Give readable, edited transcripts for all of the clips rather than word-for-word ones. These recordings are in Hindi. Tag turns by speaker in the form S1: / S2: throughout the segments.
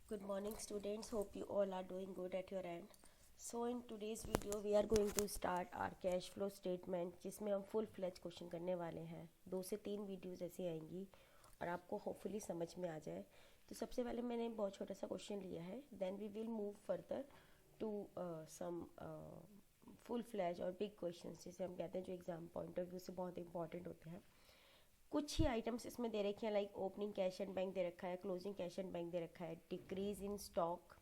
S1: Good morning students, hope you all are doing good at your end. So in today's video we are going to start our cash flow statement जिसमें हम full fledged क्वेश्चन करने वाले हैं। 2 से 3 वीडियोज़ ऐसी आएंगी और आपको होपफुली समझ में आ जाए। तो सबसे पहले मैंने बहुत छोटा सा क्वेश्चन लिया है, then we will move further to some full fledged और बिग क्वेश्चन जिसे हम कहते हैं जो एग्जाम पॉइंट ऑफ व्यू से बहुत इंपॉर्टेंट होते हैं। कुछ ही आइटम्स इसमें दे रखे हैं, like opening cash and bank दे रखा है, क्लोजिंग कैश एंड बैंक दे रखा है, decrease in stock,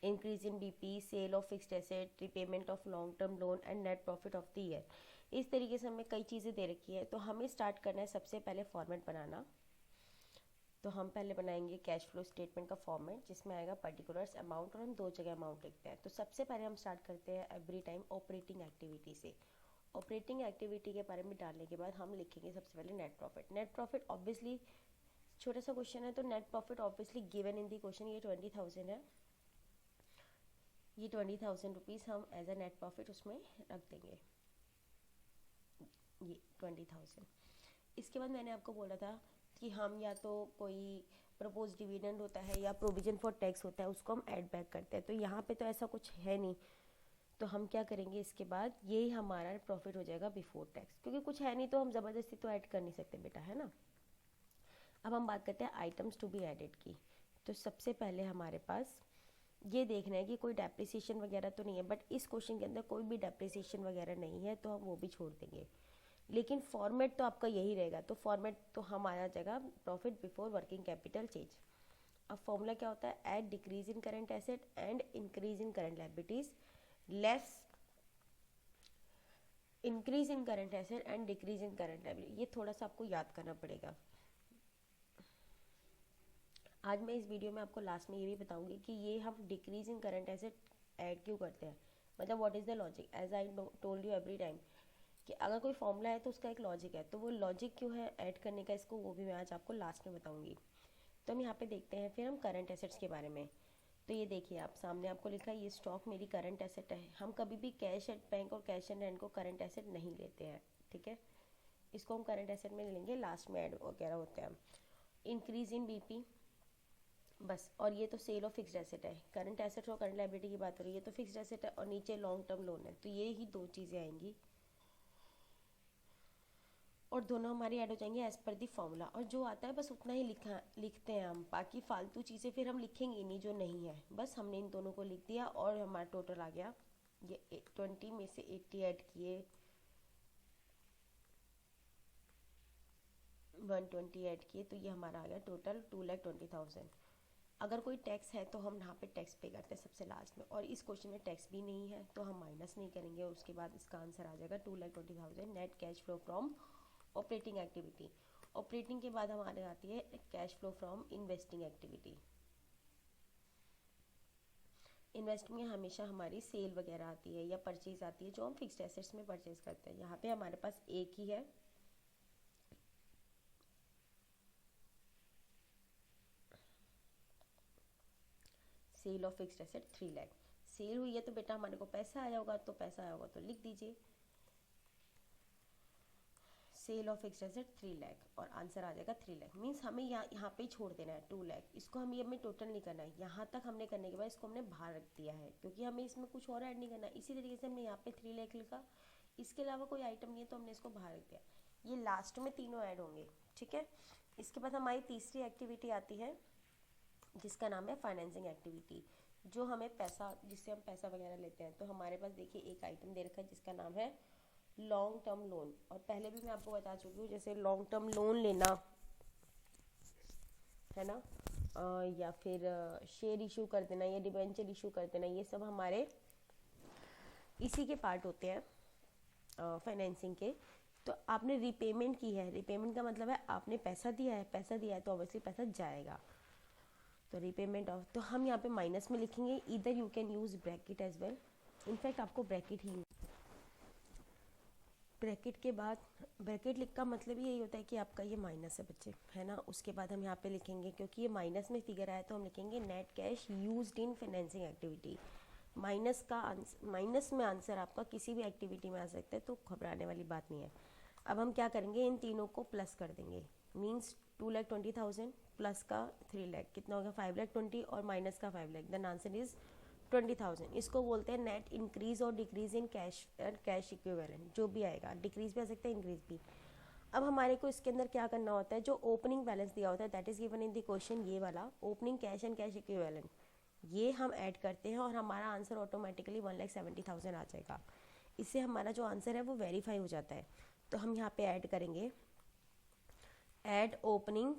S1: increase in BP, sale of fixed asset, repayment of long term loan and net profit of the year. इस तरीके से हमें कई चीज़ें दे रखी है। तो हमें स्टार्ट करना है सबसे पहले फॉर्मेट बनाना। तो हम पहले बनाएंगे कैश फ्लो स्टेटमेंट का फॉर्मेट जिसमें आएगा पर्टिकुलर्स, अमाउंट, और हम 2 जगह अमाउंट लिखते हैं। तो सबसे पहले हम स्टार्ट करते हैं एवरी टाइम ऑपरेटिंग एक्टिविटी से। ऑपरेटिंग एक्टिविटी के बारे में डालने के बाद हम लिखेंगे सबसे पहले net profit. Net profit obviously छोटा सा क्वेश्चन है तो net profit obviously given in the question ये 20,000 है। ये 20,000 रुपीज़ हम एज अ नेट प्रॉफिट उसमें रख देंगे, ये 20,000। इसके बाद मैंने आपको बोला था कि हम या तो कोई प्रपोज डिविडेंड होता है या प्रोविजन फॉर टैक्स होता है उसको हम ऐड बैक करते हैं। तो यहाँ पे तो ऐसा कुछ है नहीं, तो हम क्या करेंगे इसके बाद ये हमारा प्रॉफिट हो जाएगा बिफोर टैक्स, क्योंकि कुछ है नहीं तो हम ज़बरदस्ती तो ऐड कर नहीं सकते बेटा, है ना। अब हम बात करते हैं आइटम्स टू बी एडेड की। तो सबसे पहले हमारे पास ये देखना है कि कोई डेप्रिसिएशन वगैरह तो नहीं है, बट इस क्वेश्चन के अंदर कोई भी डेप्रिसिएशन वगैरह नहीं है तो हम वो भी छोड़ देंगे, लेकिन फॉर्मेट तो आपका यही रहेगा। तो फॉर्मेट तो हमारा जाएगा profit before working capital change. अब फॉर्मूला क्या होता है, add decrease in current asset and increase in current liabilities less increase in current asset and decrease in current liability. ये थोड़ा सा आपको याद करना पड़ेगा। आज मैं इस वीडियो में आपको लास्ट में ये भी बताऊंगी कि ये हम decrease in current asset add क्यों करते हैं, मतलब what is the logic. As I told you every time कि अगर कोई फॉर्मूला है तो उसका एक लॉजिक है, तो वो लॉजिक क्यों है ऐड करने का इसको, वो भी मैं आज आपको लास्ट में बताऊंगी। तो हम यहाँ पे देखते हैं फिर हम करंट एसेट्स के बारे में। तो ये देखिए आप सामने आपको लिखा है ये स्टॉक मेरी करंट एसेट है। हम कभी भी कैश एट बैंक और कैश एंड हैंड को करंट एसेट नहीं लेते हैं, ठीक है। इसको हम करंट एसेट में लेंगे, लास्ट में ऐड वगैरह होते हैं। इंक्रीज इन बीपी बस, और ये तो सेल ऑफ फिक्स्ड एसेट है। करंट एसेट और करंट लायबिलिटी की बात हो रही है, ये तो फिक्स्ड एसेट है और नीचे लॉन्ग टर्म लोन है, तो ये ही 2 चीज़ें आएंगी और दोनों हमारी ऐड हो जाएंगे एज पर दी फॉर्मूला। और जो आता है बस उतना ही लिखते हैं हम, बाकी फालतू चीज़ें फिर हम लिखेंगे नहीं जो नहीं है। बस हमने इन दोनों को लिख दिया और हमारा टोटल आ गया ये 20 में से 80 ऐड किए, 120 ऐड किए, तो ये हमारा आ गया टोटल 2,20,000। अगर कोई टैक्स है तो हम यहाँ पे टैक्स पे करते हैं सबसे लास्ट में, और इस क्वेश्चन में टैक्स भी नहीं है तो हम माइनस नहीं करेंगे और उसके बाद इसका आंसर आ जाएगा 2,20,000 net cash flow from operating activity. Operating के बाद हमारे आती है cash flow from investing activity. Invest में हमेशा हमारी सेल वगैरह आती है या परचेज आती है जो हम फिक्स्ड एसेट्स में परचेज करते हैं। यहाँ पे हमारे पास एक ही है, sale of fixed asset 3 lakh. Sale हुई है तो बेटा हमारे को पैसा आया होगा, तो पैसा आया होगा तो लिख दीजिए sale of fixed asset 3 lakh और आंसर आ जाएगा 3 लाख। मीन्स हमें यहाँ पे ही छोड़ देना है 2 लाख, इसको हमें ये हमें टोटल नहीं करना है। यहाँ तक हमने करने के बाद इसको हमने बाहर रख दिया है क्योंकि हमें इसमें कुछ और ऐड नहीं करना है। इसी तरीके से हमने यहाँ पे 3 लाख लिखा, इसके अलावा कोई आइटम नहीं है तो हमने इसको बाहर रख दिया। ये लास्ट में तीनों ऐड होंगे, ठीक है। इसके बाद हमारी तीसरी एक्टिविटी आती है जिसका नाम है फाइनेंसिंग एक्टिविटी, जो हमें पैसा, जिससे हम पैसा वगैरह लेते हैं। तो हमारे पास देखिए एक आइटम दे रखा है जिसका नाम है लॉन्ग टर्म लोन, और पहले भी मैं आपको बता चुकी हूँ जैसे लॉन्ग टर्म लोन लेना है ना, या फिर शेयर इशू कर देना या डिबेंचर इशू कर देना, ये सब हमारे इसी के पार्ट होते हैं फाइनेंसिंग के। तो आपने रिपेमेंट की है, रिपेमेंट का मतलब है आपने पैसा दिया है, पैसा दिया है तो ऑब्वियसली पैसा जाएगा, तो रिपेमेंट ऑफ। तो हम यहाँ पे माइनस में लिखेंगे, इधर you can use bracket as well, in fact आपको ब्रैकेट ही, ब्रैकेट के बाद ब्रैकेट लिख का मतलब यही होता है कि आपका ये माइनस है बच्चे, है ना। उसके बाद हम यहाँ पे लिखेंगे, क्योंकि ये माइनस में फिगर आया तो हम लिखेंगे net cash used in financing activity. Minus का माइनस में आंसर आपका किसी भी एक्टिविटी में आ सकता है, तो घबराने वाली बात नहीं है। अब हम क्या करेंगे, इन तीनों को प्लस कर देंगे, मीन्स 2,20,000 प्लस का 3 लाख, कितना हो गया 5 लाख 20, और माइनस का 5 लाख, देन आंसर इज 20,000। इसको बोलते हैं नेट इंक्रीज और decrease in cash and cash equivalent. जो भी आएगा, डिक्रीज भी आ सकता है, इंक्रीज भी। अब हमारे को इसके अंदर क्या करना होता है, जो ओपनिंग बैलेंस दिया होता है that is given in the question, ये वाला opening cash and cash equivalent, ये हम ऐड करते हैं और हमारा आंसर ऑटोमेटिकली 1,70,000 आ जाएगा। इससे हमारा जो आंसर है वो वेरीफाई हो जाता है। तो हम यहाँ पे ऐड करेंगे, add opening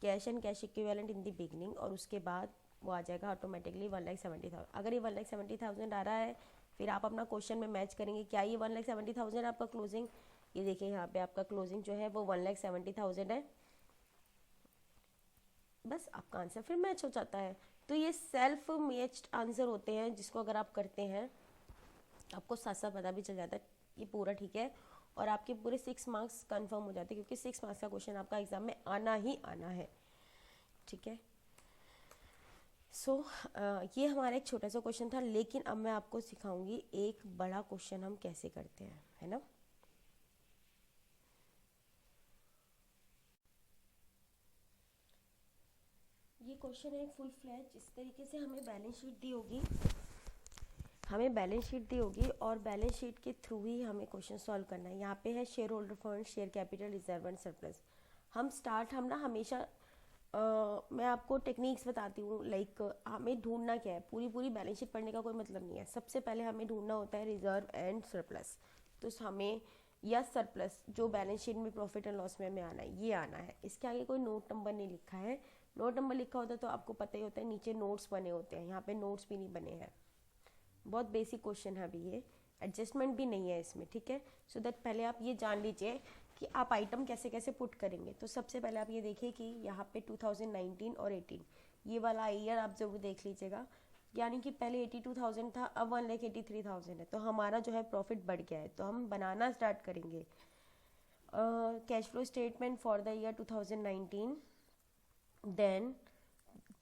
S1: cash and cash equivalent in the beginning, और उसके बाद वो आ जाएगा ऑटोमेटिकली 1,70,000। अगर ये 1,70,000 आ रहा है, फिर आप अपना क्वेश्चन में मैच करेंगे, क्या ये 1,70,000 है आपका क्लोजिंग। ये देखिए यहाँ पे आपका क्लोजिंग जो है वो 1,70,000 है, बस आपका आंसर फिर मैच हो जाता है। तो ये सेल्फ मैच्ड आंसर होते हैं, जिसको अगर आप करते हैं आपको साथ साथ पता भी चल जाता है ये पूरा ठीक है, और आपके पूरे 6 मार्क्स कंफर्म हो जाते हैं, क्योंकि 6 मार्क्स का क्वेश्चन आपका एग्जाम में आना ही आना है, ठीक है। सो ये हमारा एक छोटा सा क्वेश्चन था, लेकिन अब मैं आपको सिखाऊंगी एक बड़ा क्वेश्चन हम कैसे करते हैं, है ना। ये क्वेश्चन है एक फुल फ्लैज, इस तरीके से हमें बैलेंस शीट दी होगी, और बैलेंस शीट के थ्रू ही हमें क्वेश्चन सॉल्व करना है। यहाँ पे है share holder fund, share capital, reserve and surplus. हम ना हमेशा मैं आपको टेक्निक्स बताती हूँ, लाइक हमें ढूंढना क्या है, पूरी बैलेंस शीट पढ़ने का कोई मतलब नहीं है। सबसे पहले हमें ढूंढना होता है रिजर्व एंड सरप्लस, तो हमें या सरप्लस जो बैलेंस शीट में प्रॉफिट एंड लॉस में हमें आना है, ये आना है। इसके आगे कोई नोट नंबर नहीं लिखा है, नोट नंबर लिखा होता है तो आपको पता ही होता है, नीचे नोट्स बने होते हैं, यहाँ पे नोट्स भी नहीं बने हैं। बहुत बेसिक क्वेश्चन है अभी ये, एडजस्टमेंट भी नहीं है इसमें, ठीक है। सो दैट पहले आप ये जान लीजिए कि आप आइटम कैसे कैसे पुट करेंगे। तो सबसे पहले आप ये देखिए कि यहाँ पे 2019 और 18 ये वाला ईयर आप जरूर देख लीजिएगा, यानी कि पहले 82,000 था, अब 1,83,000 है, तो हमारा जो है प्रॉफिट बढ़ गया है। तो हम बनाना स्टार्ट करेंगे cash flow statement for the year 2019, then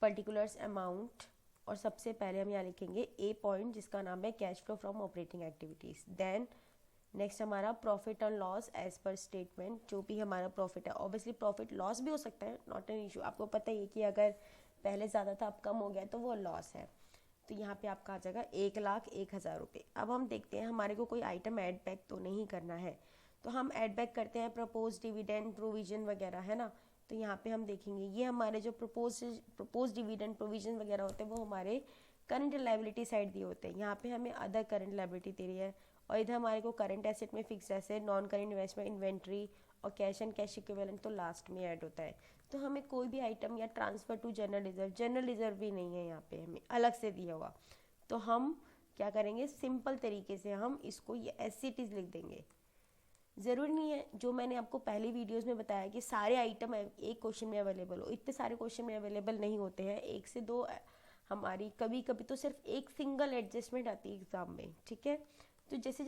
S1: particulars amount, और सबसे पहले हम यहाँ लिखेंगे ए पॉइंट जिसका नाम है cash flow from operating activities. Then next हमारा profit and loss as per statement, जो भी हमारा प्रॉफिट है, ऑब्वियसली प्रॉफिट लॉस भी हो सकता है, नॉट एन इशू। आपको पता ही है कि अगर पहले ज़्यादा था अब कम हो गया तो वो लॉस है। तो यहाँ पे आपका आ जाएगा 1,01,000 रुपये। अब हम देखते हैं हमारे को कोई आइटम ऐड बैक तो नहीं करना है, तो हम ऐड बैक करते हैं प्रपोज डिविडेंड प्रोविजन वगैरह, है ना। तो यहाँ पे हम देखेंगे ये हमारे जो प्रपोज डिविडेंड प्रोविजन वगैरह होते हैं वो हमारे करंट लायबिलिटी साइड दिए होते हैं। यहाँ पे हमें अदर करंट लायबिलिटी दे रही है, और इधर हमारे को करंट एसेट में fix asset, non current investment, inventory और कैश एंड कैश इक्विवेलेंट तो लास्ट में ऐड होता है। तो हमें कोई भी आइटम या ट्रांसफर टू जनरल रिजर्व भी नहीं है, यहाँ पे हमें अलग से दिया हुआ। तो हम क्या करेंगे, सिंपल तरीके से हम इसको ये एज इट इज लिख देंगे। ज़रूरी नहीं है जो मैंने आपको पहले वीडियोस में बताया कि सारे आइटम एक क्वेश्चन में अवेलेबल हो, इतने सारे क्वेश्चन में अवेलेबल नहीं होते हैं, 1 से 2 हमारी कभी कभी तो सिर्फ एक सिंगल एडजस्टमेंट आती है एग्जाम में, ठीक है। तो जैसे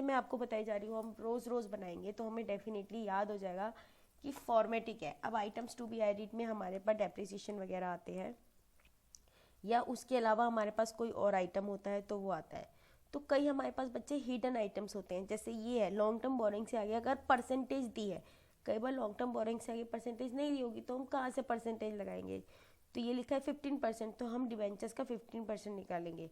S1: मैं आपको बताई जा रही हूँ, हम रोज़ बनाएंगे तो हमें डेफिनेटली याद हो जाएगा कि फॉर्मेट ही क्या है। अब आइटम्स टू बी एडिड में हमारे पास डेप्रिसिएशन वगैरह आते हैं, या उसके अलावा हमारे पास कोई और आइटम होता है तो वो आता है। तो कई हमारे पास बच्चे हिडन आइटम्स होते हैं, जैसे ये है लॉन्ग टर्म बोरिंग से आगे अगर परसेंटेज दी है, कई बार लॉन्ग टर्म बोरिंग से आगे परसेंटेज नहीं दी होगी तो हम कहाँ से परसेंटेज लगाएंगे। तो ये लिखा है 15%, तो हम डिवेंचर्स का 15% निकालेंगे,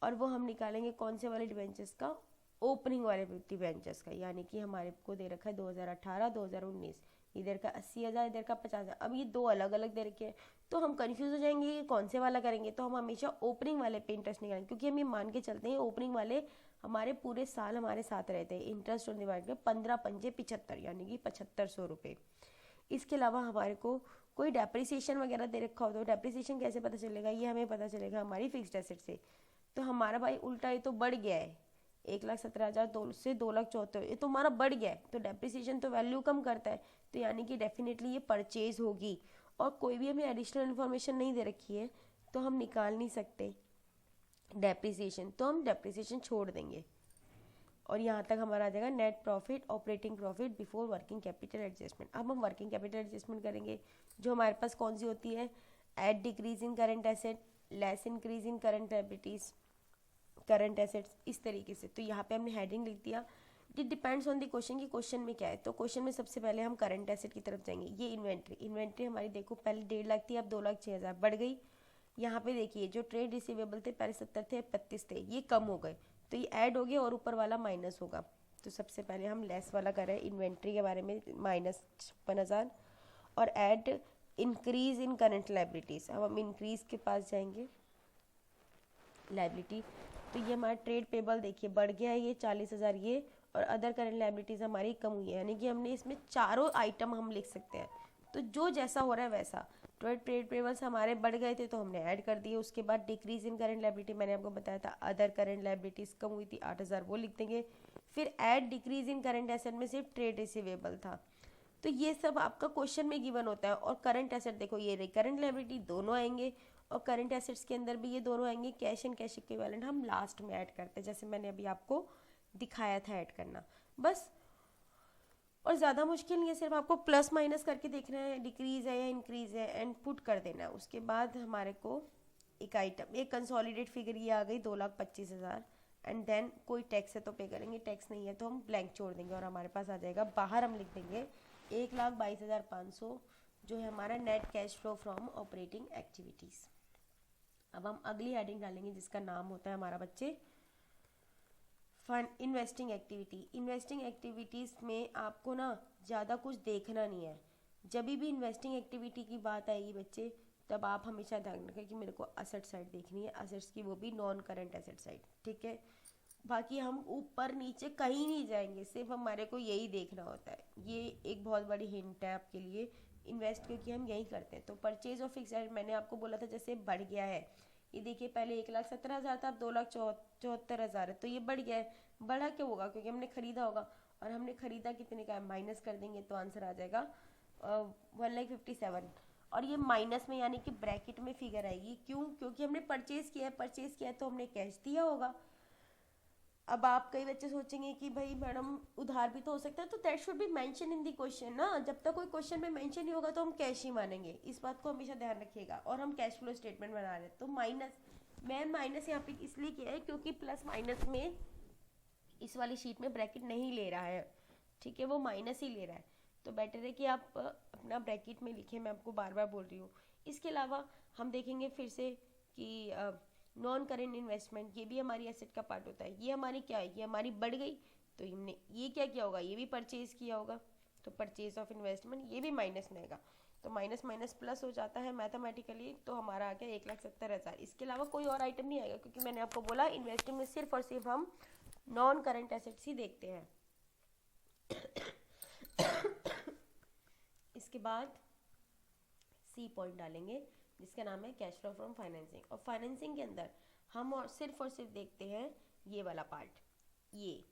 S1: और वो हम निकालेंगे कौन से वाले डिवेंचर्स का, ओपनिंग वाले डिवेंचर्स का। यानी कि हमारे को दे रखा है 2018 2019, इधर का 80,000 इधर का 50,000। अब ये दो अलग अलग दे रखे हैं तो हम कंफ्यूज हो जाएंगे कि कौन से वाला करेंगे। तो हम हमेशा ओपनिंग वाले पे इंटरेस्ट निकालेंगे, क्योंकि हम ये मान के चलते हैं ओपनिंग वाले हमारे पूरे साल हमारे साथ रहते हैं। इंटरेस्ट ऑन डिवाइड के 15 पंजे 75, यानी कि 7500 रुपये। इसके अलावा हमारे को कोई डेप्रिसिएशन वगैरह दे रखा हो तो डेप्रिसिएशन कैसे पता चलेगा, ये हमें पता चलेगा हमारी फिक्स्ड एसेट से। तो हमारा भाई उल्टा ये तो बढ़ गया है, 1,17,000 से 2,74,000, ये तो हमारा बढ़ गया है। तो डेप्रिसिएशन तो वैल्यू कम करता है, तो यानी कि डेफिनेटली ये परचेज होगी। और कोई भी हमें एडिशनल इन्फॉर्मेशन नहीं दे रखी है तो हम निकाल नहीं सकते डेप्रिसिएशन, तो हम डेप्रिसिएशन छोड़ देंगे। और यहाँ तक हमारा आ जाएगा net profit, operating profit before working capital adjustment. अब हम वर्किंग कैपिटल एडजस्टमेंट करेंगे, जो हमारे पास कौन सी होती है, add decrease in current asset, less increase in current liabilities, current assets, इस तरीके से। तो यहाँ पे हमने हेडिंग लिख दिया, it depends on the question कि क्वेश्चन में क्या है। तो क्वेश्चन में सबसे पहले हम करंट एसेट की तरफ जाएंगे। ये इन्वेंट्री हमारी देखो पहले 1.5 लाख थी, अब 2,06,000 बढ़ गई। यहाँ पे देखिए जो ट्रेड रिसीवेबल थे पहले 70 थे, 35 थे, ये कम हो गए, तो ये ऐड हो गया और ऊपर वाला माइनस होगा। तो सबसे पहले हम लेस वाला कर रहे हैं इन्वेंट्री के बारे में, -56,000 और add increase in current liabilities. अब हम इंक्रीज के पास जाएंगे लाइबिलिटी, तो ये हमारा ट्रेड पेबल देखिए बढ़ गया है, ये 40,000 ये, और अदर करंट लाइबिलिटीज़ हमारी कम हुई है, यानी कि हमने इसमें चारों आइटम हम लिख सकते हैं। तो जो जैसा हो रहा है वैसा, ट्रेड पेबल्स हमारे बढ़ गए थे तो हमने ऐड कर दिए। उसके बाद डिक्रीज इन करंट लाइबिलिटी मैंने आपको बताया था, अदर करंट लाइबिलिटीज़ कम हुई थी 8,000, वो लिख देंगे। फिर add decrease in current asset में सिर्फ ट्रेड रिसीवेबल था। तो ये सब आपका क्वेश्चन में गिवन होता है। और करंट एसेट देखो ये रिकरेंट लायबिलिटी दोनों आएंगे, और करंट एसेट्स के अंदर भी ये दोनों आएंगे। कैश एंड कैश इक्विवेलेंट हम लास्ट में ऐड करते हैं, जैसे मैंने अभी आपको दिखाया था ऐड करना, बस। और ज़्यादा मुश्किल नहीं है, सिर्फ आपको प्लस माइनस करके देखना है डिक्रीज है या इंक्रीज है, एंड पुट कर देना है। उसके बाद हमारे को एक आइटम, एक कंसोलिडेट फिगर ये आ गई 2,25,000, एंड देन कोई टैक्स है तो पे करेंगे, टैक्स नहीं है तो हम ब्लैंक छोड़ देंगे और हमारे पास आ जाएगा। बाहर हम लिख देंगे 1,22,500 जो है हमारा net cash flow from operating activities. अब हम अगली हेडिंग डालेंगे जिसका नाम होता है हमारा बच्चे fund investing activity. Investing activities में आपको ना ज़्यादा कुछ देखना नहीं है। जब भी इन्वेस्टिंग एक्टिविटी की बात आएगी बच्चे, तब आप हमेशा ध्यान रखें कि मेरे को असेट साइड देखनी है, असेट्स की, वो भी नॉन करंट एसेट साइड, ठीक है। बाकी हम ऊपर नीचे कहीं नहीं जाएंगे, सिर्फ हमारे को यही देखना होता है। ये एक बहुत बड़ी हिंट है आपके लिए, इन्वेस्ट क्योंकि हम यही करते हैं। तो परचेज ऑफ फिक्स एसेट मैंने आपको बोला था जैसे बढ़ गया है, ये देखिए पहले 1,17,000 था, अब 2,74,000 है, तो ये बढ़ गया है। बढ़ा क्यों होगा? क्योंकि हमने खरीदा होगा, और हमने खरीदा कितने का है, माइनस कर देंगे तो आंसर आ जाएगा 1,57,000। और ये माइनस में यानी कि ब्रैकेट में फिगर आएगी, क्यों? क्योंकि हमने परचेज किया है तो हमने कैश दिया होगा। अब आप कई बच्चे सोचेंगे कि भाई मैडम उधार भी तो हो सकता है, तो that should be mention in the question ना। जब तक कोई क्वेश्चन में मेंशन नहीं होगा तो हम कैश ही मानेंगे, इस बात को हमेशा ध्यान रखिएगा। और हम कैश फ्लो स्टेटमेंट बना रहे हैं तो माइनस, मैं माइनस यहाँ पे इसलिए किया है क्योंकि प्लस माइनस में इस वाली शीट में ब्रैकेट नहीं ले रहा है, ठीक है, वो माइनस ही ले रहा है। तो बेटर है कि आप अपना ब्रैकेट में लिखें, मैं आपको बार बार बोल रही हूँ। इसके अलावा हम देखेंगे फिर से कि नॉन करेंट इन्वेस्टमेंट, ये भी हमारी एसेट का पार्ट होता है। ये हमारी क्या है, ये हमारी बढ़ गई, तो हमने ये क्या किया होगा, ये भी परचेज किया होगा, तो परचेज ऑफ इन्वेस्टमेंट ये भी माइनस में आएगा। तो माइनस माइनस प्लस हो जाता है मैथमेटिकली, तो हमारा आ गया 1,70,000। इसके अलावा कोई और आइटम नहीं आएगा, क्योंकि मैंने आपको बोला इन्वेस्टिंग में सिर्फ और सिर्फ हम नॉन करंट एसेट्स ही देखते हैं। इसके बाद सी पॉइंट डालेंगे जिसका नाम है कैश फ्लो फ्रॉम फाइनेंसिंग। और फाइनेंसिंग के अंदर हम और सिर्फ देखते हैं ये वाला पार्ट, ये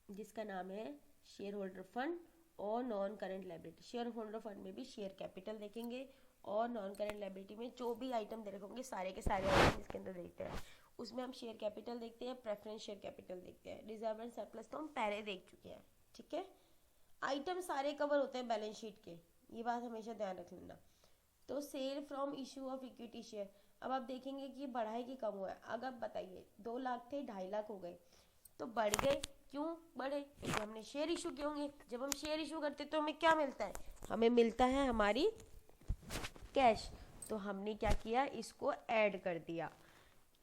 S1: जिसका नाम है शेयर होल्डर फंड और non current liability. Share holder fund में भी शेयर कैपिटल देखेंगे, और नॉन करंट लायबिलिटी में जो भी आइटम दे रखे होंगे सारे के सारे आइटम इसके अंदर देखते हैं। उसमें हम शेयर कैपिटल देखते हैं, प्रेफरेंस शेयर कैपिटल देखते हैं, रिजर्व एंड सरप्लस तो हम पहले देख चुके हैं, ठीक है। आइटम सारे कवर होते हैं बैलेंस शीट के, ये बात हमेशा ध्यान रख लेना। तो sale from issue of equity share, अब आप देखेंगे कि बढ़ा है कि कम हुआ है। अगर बताइए 2 लाख थे 2.5 लाख हो गए, तो बढ़ गए, क्यों बढ़े? क्योंकि हमने शेयर इशू किए होंगे। जब हम शेयर इशू करते तो हमें क्या मिलता है, हमें मिलता है हमारी कैश। तो हमने क्या किया, इसको ऐड कर दिया,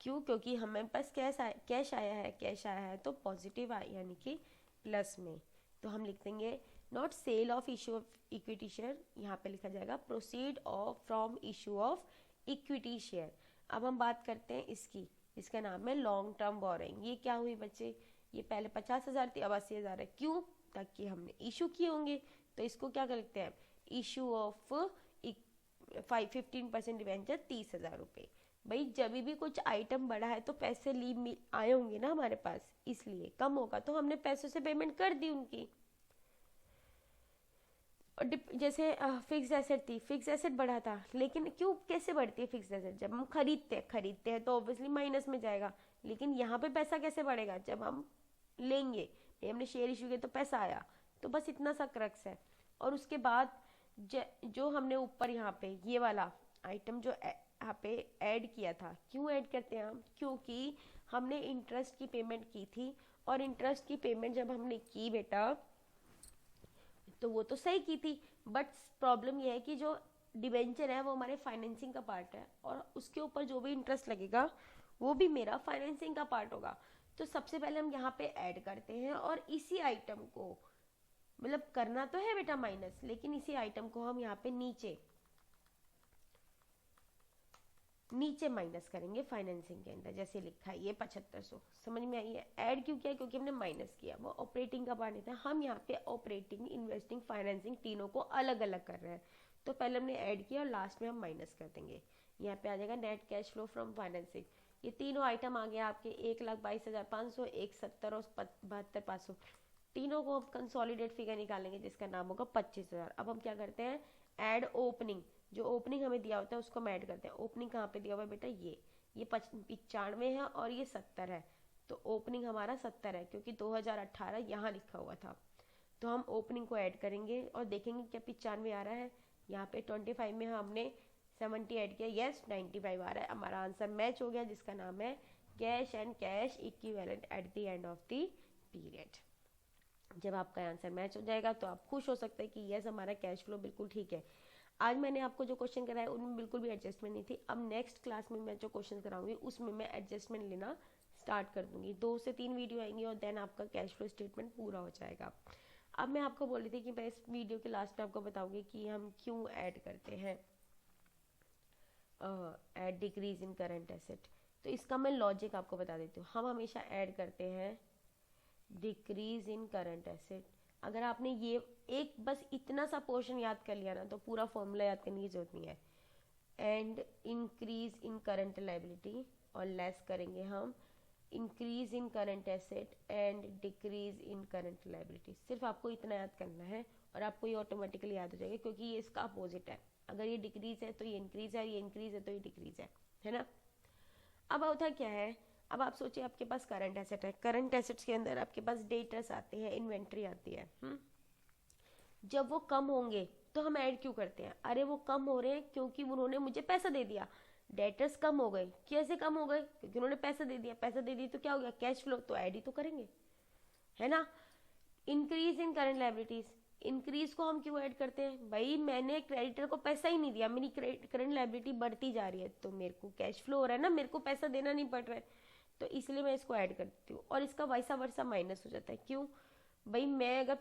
S1: क्यों? क्योंकि हमें पास कैश आया है तो पॉजिटिव आया, यानी कि प्लस में। तो हम लिख देंगे not sale of issue of equity share, यहाँ पे लिखा जाएगा proceed of from issue of equity share. अब हम बात करते हैं इसकी, इसका नाम है लॉन्ग टर्म बोरोइंग। ये क्या हुई बच्चे, ये पहले 50,000 थी, अब 80,000 है, क्यों? ताकि हमने इशू किए होंगे। तो इसको क्या कर लिखते हैं, इशू ऑफ 15% डिवेंचर 30,000 रुपये। भाई जब भी कुछ आइटम बढ़ा है तो पैसे लीव आए होंगे ना हमारे पास, इसलिए कम होगा तो हमने पैसों से पेमेंट कर दी उनकी। और जैसे फिक्स एसेट थी, फिक्स एसेट बढ़ा था, लेकिन क्यों, कैसे बढ़ती है फिक्स एसेट? जब हम खरीदते हैं तो ऑब्वियसली माइनस में जाएगा। लेकिन यहाँ पे पैसा कैसे बढ़ेगा, जब हम लेंगे, हमने शेयर इशू किया तो पैसा आया। तो बस इतना सा क्रक्स है। और उसके बाद जो हमने ऊपर यहाँ पे ये वाला आइटम जो यहाँ पे ऐड किया था, क्यों ऐड करते हैं हम? क्योंकि हमने इंटरेस्ट की पेमेंट की थी और इंटरेस्ट की पेमेंट जब हमने की बेटा तो वो तो सही की थी, बट प्रॉब्लम ये है कि जो डिबेंचर है वो हमारे फाइनेंसिंग का पार्ट है और उसके ऊपर जो भी इंटरेस्ट लगेगा वो भी मेरा फाइनेंसिंग का पार्ट होगा। तो सबसे पहले हम यहाँ पे ऐड करते हैं और इसी आइटम को, मतलब करना तो है बेटा माइनस, लेकिन इसी आइटम को हम यहाँ पे नीचे माइनस करेंगे फाइनेंसिंग के अंदर, जैसे लिखा है ये 7500। समझ में आई है? ऐड क्यों किया? क्योंकि हमने माइनस किया, वो ऑपरेटिंग का पार्ट नहीं था। हम यहाँ पे ऑपरेटिंग, इन्वेस्टिंग, फाइनेंसिंग तीनों को अलग अलग कर रहे हैं। तो पहले हमने ऐड किया और लास्ट में हम माइनस कर देंगे। यहाँ पे आ जाएगा net cash flow from financing. ये तीनों आइटम आ गया आपके 1,22,500, 1,70 और 72,500। तीनों को हम कंसोलिडेट फिगर निकालेंगे जिसका नाम होगा 25,000। अब हम क्या करते हैं, ऐड ओपनिंग। जो ओपनिंग हमें दिया होता है उसको हम ऐड करते हैं। ओपनिंग कहाँ पे दिया हुआ है बेटा? ये 95 है और ये 70 है। तो ओपनिंग हमारा 70 है क्योंकि 2018 यहाँ लिखा हुआ था। तो हम ओपनिंग को ऐड करेंगे और देखेंगे क्या 95 आ रहा है। यहाँ पे 25 में हमने 70 ऐड किया, यस 95 आ रहा है। हमारा आंसर मैच हो गया जिसका नाम है cash and cash equivalent at the end of the period. जब आपका आंसर मैच हो जाएगा तो आप खुश हो सकते हैं कि यस हमारा कैश फ्लो बिल्कुल ठीक है। आज मैंने आपको जो क्वेश्चन कराया उनमें बिल्कुल भी एडजस्टमेंट नहीं थी। अब नेक्स्ट क्लास में मैं जो क्वेश्चन कराऊंगी उसमें मैं एडजस्टमेंट लेना स्टार्ट कर दूंगी। 2 से 3 वीडियो आएंगी और देन आपका कैश फ्लो स्टेटमेंट पूरा हो जाएगा। अब मैं आपको बोल रही थी कि मैं इस वीडियो के लास्ट में आपको बताऊंगी कि हम क्यों ऐड करते हैं add decrease in current asset. तो इसका मैं लॉजिक आपको बता देती हूँ। हम हमेशा ऐड करते हैं डिक्रीज इन करंट एसेट। अगर आपने ये एक बस इतना सा पोर्शन याद कर लिया ना तो पूरा फॉर्मूला याद करने की जरूरत नहीं है। And increase in current liability, और लेस करेंगे हम increase in current asset and decrease in current liability. सिर्फ आपको इतना याद करना है और आपको ये ऑटोमेटिकली याद हो जाएगा क्योंकि ये इसका अपोजिट है। अगर ये डिक्रीज है तो ये इंक्रीज है, ये इंक्रीज है तो ये डिक्रीज है ना। अब होता क्या है, अब आप सोचिए आपके पास करंट एसेट है। करंट एसेट्स के अंदर आपके पास डेटर्स आते हैं, इन्वेंट्री आती है। जब वो कम होंगे तो हम ऐड क्यों करते हैं? अरे वो कम हो रहे हैं क्योंकि उन्होंने मुझे पैसा दे दिया। डेटर्स कम हो गए, कैसे कम हो गए? क्योंकि उन्होंने पैसा दे दिया। पैसा दे दिया तो क्या हो गया? Cash flow. तो ऐड ही तो करेंगे, है ना। Increase in current liabilities, increase को हम क्यों ऐड करते हैं? भाई मैंने क्रेडिटर को पैसा ही नहीं दिया, मेरी करंट लायबिलिटी बढ़ती जा रही है तो मेरे को कैश फ्लो हो रहा है ना, मेरे को पैसा देना नहीं पड़ रहा है, तो इसलिए मैं इसको ऐड कर देती हूँ। और इसका वैसा वर्सा माइनस हो जाता है। क्यों भाई? मैं अगर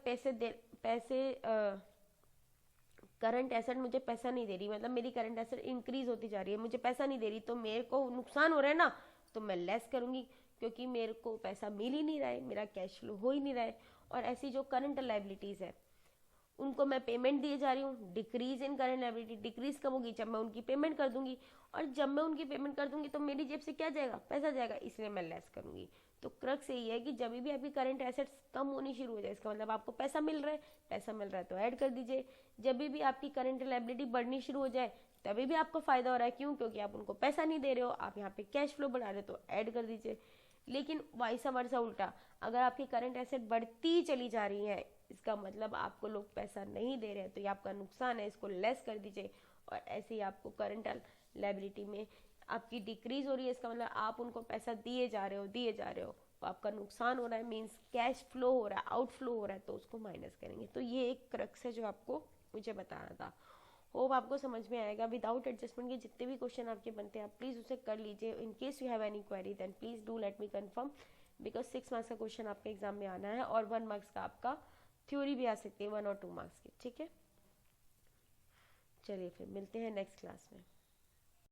S1: करंट एसेट मुझे पैसा नहीं दे रही, मतलब मेरी करंट एसेट इंक्रीज होती जा रही है, मुझे पैसा नहीं दे रही, तो मेरे को नुकसान हो रहा है ना, तो मैं लेस करूंगी क्योंकि मेरे को पैसा मिल ही नहीं रहा है, मेरा कैश फ्लो हो ही नहीं रहा है। और ऐसी जो करंट लायबिलिटीज है उनको मैं पेमेंट दिए जा रही हूँ। Decrease in current liability, decrease कब होगी? जब मैं उनकी पेमेंट कर दूंगी, और जब मैं उनकी पेमेंट कर दूंगी तो मेरी जेब से क्या जाएगा? पैसा जाएगा, इसलिए मैं लेस करूंगी। तो क्रक्स यही है कि जब भी आपकी करंट एसेट्स कम होनी शुरू हो जाए इसका मतलब आपको पैसा मिल रहा है। पैसा मिल रहा है तो ऐड कर दीजिए। जब भी आपकी करंट लायबिलिटी बढ़नी शुरू हो जाए तभी भी आपको फायदा हो रहा है। क्यों? क्योंकि आप उनको पैसा नहीं दे रहे हो, आप यहाँ पे कैश फ्लो बढ़ा रहे हो तो ऐड कर दीजिए। लेकिन वाइसा वर्सा उल्टा, अगर आपकी करंट एसेट बढ़ती चली जा रही है इसका मतलब आपको लोग पैसा नहीं दे रहे हैं तो ये आपका नुकसान है, इसको लेस कर दीजिए। और ऐसे ही आपको करंट लायबिलिटी में आपकी डिक्रीज हो रही है, इसका मतलब आप उनको पैसा दिए जा रहे हो तो आपका नुकसान हो रहा है, मीन्स कैश फ्लो हो रहा है, आउटफ्लो हो रहा है, तो उसको माइनस करेंगे। तो ये एक क्रक्स है जो आपको मुझे बताना था। होप आपको समझ में आएगा। विदाउट एडजस्टमेंट के जितने भी क्वेश्चन आपके बनते हैं आप प्लीज़ उसे कर लीजिए। In case you have any query then please do let me confirm, because 6 marks का क्वेश्चन आपके एग्जाम में आना है और 1 मार्क्स का आपका थ्योरी भी आ सकती है, 1 और 2 मार्क्स की। ठीक है, चलिए फिर मिलते हैं नेक्स्ट क्लास में।